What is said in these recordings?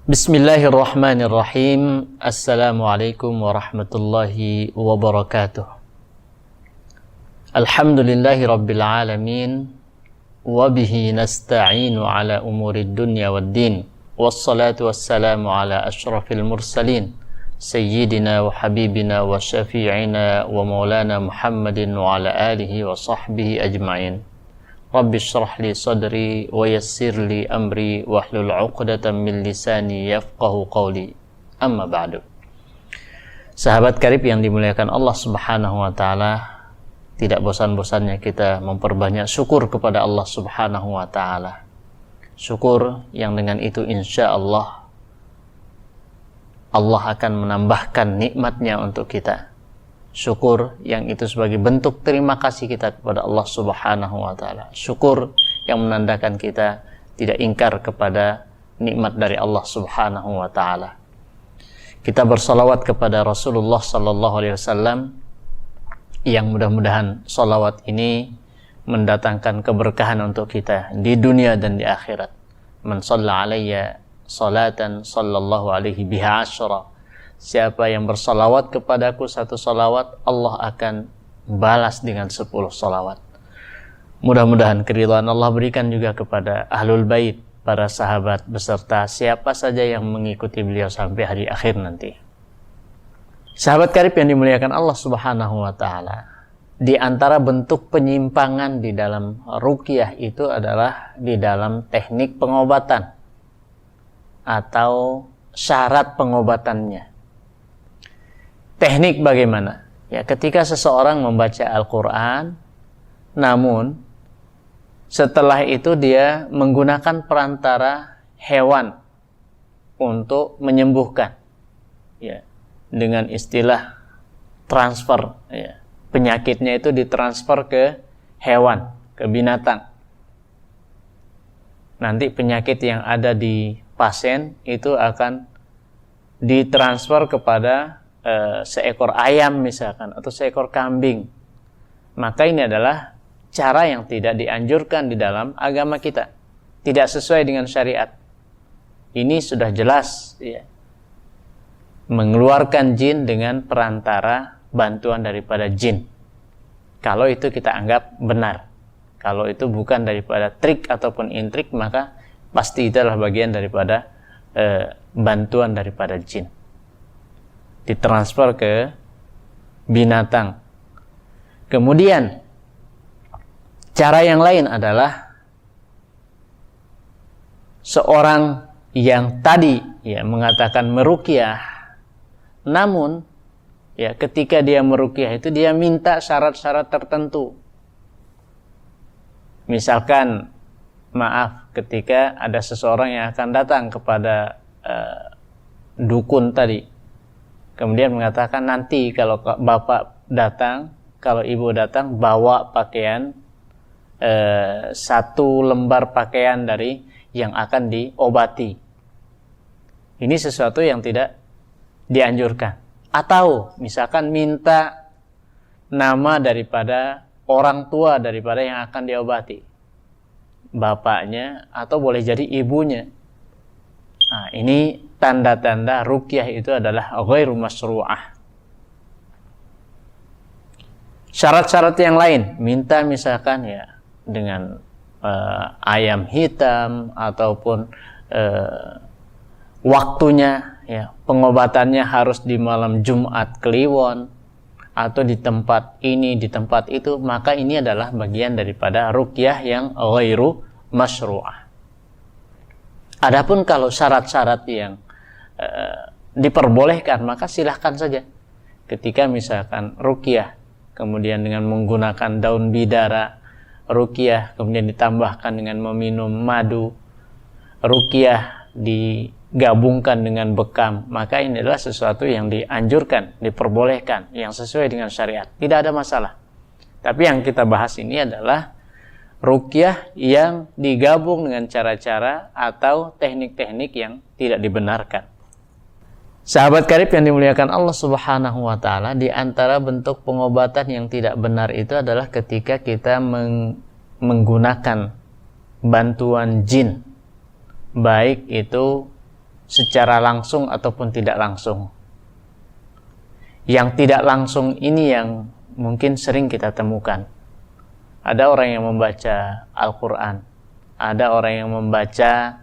Bismillahirrahmanirrahim. Assalamualaikum warahmatullahi wabarakatuh. Alhamdulillahi rabbil alamin. Wabihi nasta'inu ala umurid dunya waddin. Wassalatu wassalamu ala ashrafil mursalin, Sayyidina wa habibina wa syafi'ina wa maulana Muhammadin wa ala alihi wa sahbihi ajma'in. Rabbi syrah li sadri wa yassir li amri wahlul 'uqdatam min lisani yafqahu qawli. Amma ba'du. Sahabat karib yang dimuliakan Allah Subhanahu wa taala, tidak bosan-bosannya kita memperbanyak syukur kepada Allah Subhanahu wa taala. Syukur yang dengan itu insyaallah Allah akan menambahkan nikmatnya untuk kita. Syukur yang itu sebagai bentuk terima kasih kita kepada Allah Subhanahu wa taala. Syukur yang menandakan kita tidak ingkar kepada nikmat dari Allah Subhanahu wa taala. Kita bersalawat kepada Rasulullah sallallahu alaihi wasallam yang mudah-mudahan salawat ini mendatangkan keberkahan untuk kita di dunia dan di akhirat. Man shalla alayya salatan sallallahu alaihi biha asyra. Siapa yang bersalawat kepadaku satu salawat, Allah akan balas dengan 10 salawat. Mudah-mudahan keridhaan Allah berikan juga kepada ahlul bait, para sahabat beserta siapa saja yang mengikuti beliau sampai hari akhir nanti. Sahabat karib yang dimuliakan Allah Subhanahu wa taala, di antara bentuk penyimpangan di dalam ruqyah itu adalah di dalam teknik pengobatan atau syarat pengobatannya. Teknik bagaimana? Ya, ketika seseorang membaca Al-Quran, namun setelah itu dia menggunakan perantara hewan untuk menyembuhkan, ya, dengan istilah transfer, ya, penyakitnya itu ditransfer ke hewan, ke binatang. Nanti penyakit yang ada di pasien itu akan ditransfer kepada seekor ayam misalkan, atau seekor kambing. Maka ini adalah cara yang tidak dianjurkan di dalam agama kita, tidak sesuai dengan syariat. Ini sudah jelas, ya, mengeluarkan jin dengan perantara bantuan daripada jin. Kalau itu kita anggap benar. Kalau itu bukan daripada trik ataupun intrik, maka pasti itu adalah bagian daripada bantuan daripada jin, ditransfer ke binatang. Kemudian cara yang lain adalah seorang yang tadi, ya, mengatakan meruqyah, namun, ya, ketika dia meruqyah itu dia minta syarat-syarat tertentu. Misalkan, maaf, ketika ada seseorang yang akan datang kepada dukun tadi, kemudian mengatakan nanti kalau bapak datang, kalau ibu datang, bawa pakaian, 1 lembar pakaian dari yang akan diobati. Ini sesuatu yang tidak dianjurkan. Atau misalkan minta nama daripada orang tua daripada yang akan diobati, bapaknya atau boleh jadi ibunya. Nah, ini tanda-tanda ruqyah itu adalah ghairu masyru'ah. Syarat-syarat yang lain, minta misalkan, ya, dengan ayam hitam, ataupun waktunya, ya, pengobatannya harus di malam Jumat Kliwon, atau di tempat ini, di tempat itu, maka ini adalah bagian daripada ruqyah yang ghairu masyru'ah. Adapun kalau syarat-syarat yang diperbolehkan, maka silahkan saja. Ketika misalkan ruqyah, kemudian dengan menggunakan daun bidara, ruqyah kemudian ditambahkan dengan meminum madu, ruqyah digabungkan dengan bekam, maka ini adalah sesuatu yang dianjurkan, diperbolehkan, yang sesuai dengan syariat, tidak ada masalah. Tapi yang kita bahas ini adalah ruqyah yang digabung dengan cara-cara atau teknik-teknik yang tidak dibenarkan. Sahabat karib yang dimuliakan Allah Subhanahu wa taala, di antara bentuk pengobatan yang tidak benar itu adalah ketika kita menggunakan bantuan jin, baik itu secara langsung ataupun tidak langsung. Yang tidak langsung ini yang mungkin sering kita temukan. Ada orang yang membaca Al-Quran, ada orang yang membaca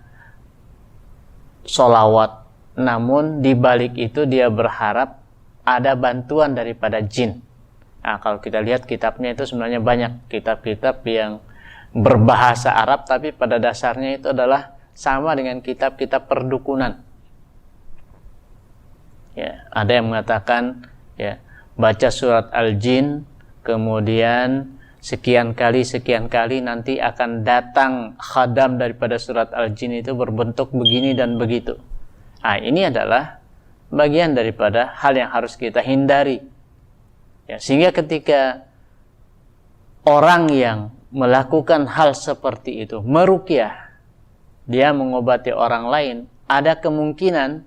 sholawat, namun di balik itu dia berharap ada bantuan daripada jin. Nah, kalau kita lihat kitabnya itu sebenarnya banyak kitab-kitab yang berbahasa Arab, tapi pada dasarnya itu adalah sama dengan kitab-kitab perdukunan. Ya, ada yang mengatakan, ya, baca surat Al-Jin, kemudian sekian kali nanti akan datang khadam daripada surat Al-Jin itu berbentuk begini dan begitu. Nah, ini adalah bagian daripada hal yang harus kita hindari. Ya, sehingga ketika orang yang melakukan hal seperti itu, meruqyah, dia mengobati orang lain, ada kemungkinan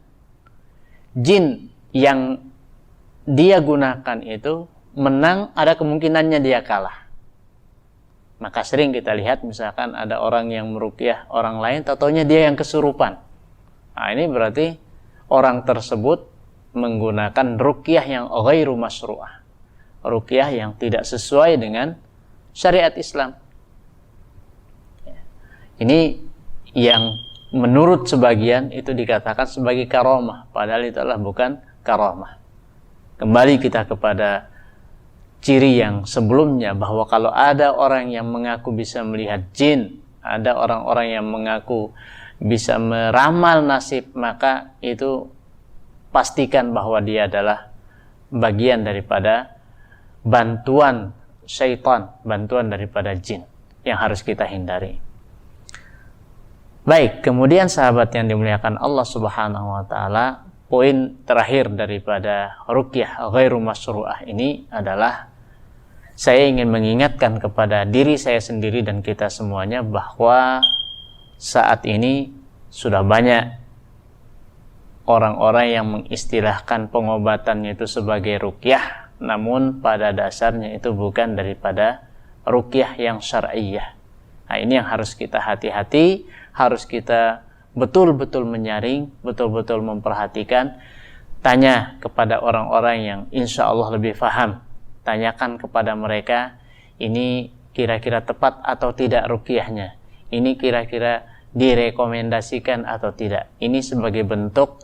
jin yang dia gunakan itu menang, ada kemungkinannya dia kalah. Maka sering kita lihat misalkan ada orang yang meruqyah orang lain, taunya dia yang kesurupan. Nah, ini berarti orang tersebut menggunakan ruqyah yang ghairu masyru'ah, ruqyah yang tidak sesuai dengan syariat Islam. Ini yang menurut sebagian itu dikatakan sebagai karamah, padahal itu adalah bukan karamah. Kembali kita kepada ciri yang sebelumnya, bahwa kalau ada orang yang mengaku bisa melihat jin, ada orang-orang yang mengaku bisa meramal nasib, maka itu pastikan bahwa dia adalah bagian daripada bantuan syaitan, bantuan daripada jin yang harus kita hindari. Baik, kemudian sahabat yang dimuliakan Allah Subhanahu wa taala, poin terakhir daripada ruqyah ghairu masyru'ah ini adalah saya ingin mengingatkan kepada diri saya sendiri dan kita semuanya bahwa saat ini sudah banyak orang-orang yang mengistilahkan pengobatannya itu sebagai ruqyah, namun pada dasarnya itu bukan daripada ruqyah yang syar'iyyah. Nah, ini yang harus kita hati-hati, harus kita betul-betul menyaring, betul-betul memperhatikan. Tanya kepada orang-orang yang insya Allah lebih paham. Tanyakan kepada mereka, ini kira-kira tepat atau tidak ruqyahnya, ini kira-kira direkomendasikan atau tidak. Ini sebagai bentuk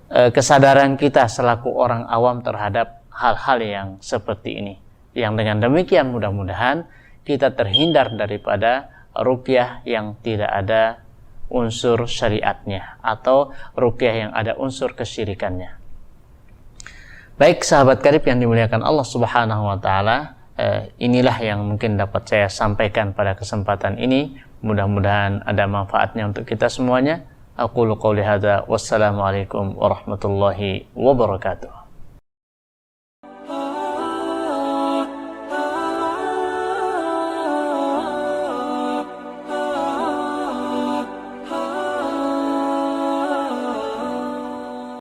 kesadaran kita selaku orang awam terhadap hal-hal yang seperti ini. Yang dengan demikian mudah-mudahan kita terhindar daripada ruqyah yang tidak ada unsur syariatnya atau ruqyah yang ada unsur kesyirikannya. Baik sahabat karib yang dimuliakan Allah Subhanahu wa taala, inilah yang mungkin dapat saya sampaikan pada kesempatan ini. Mudah-mudahan ada manfaatnya untuk kita semuanya. Aqulu qouli hadza, wassalamualaikum warahmatullahi wabarakatuh.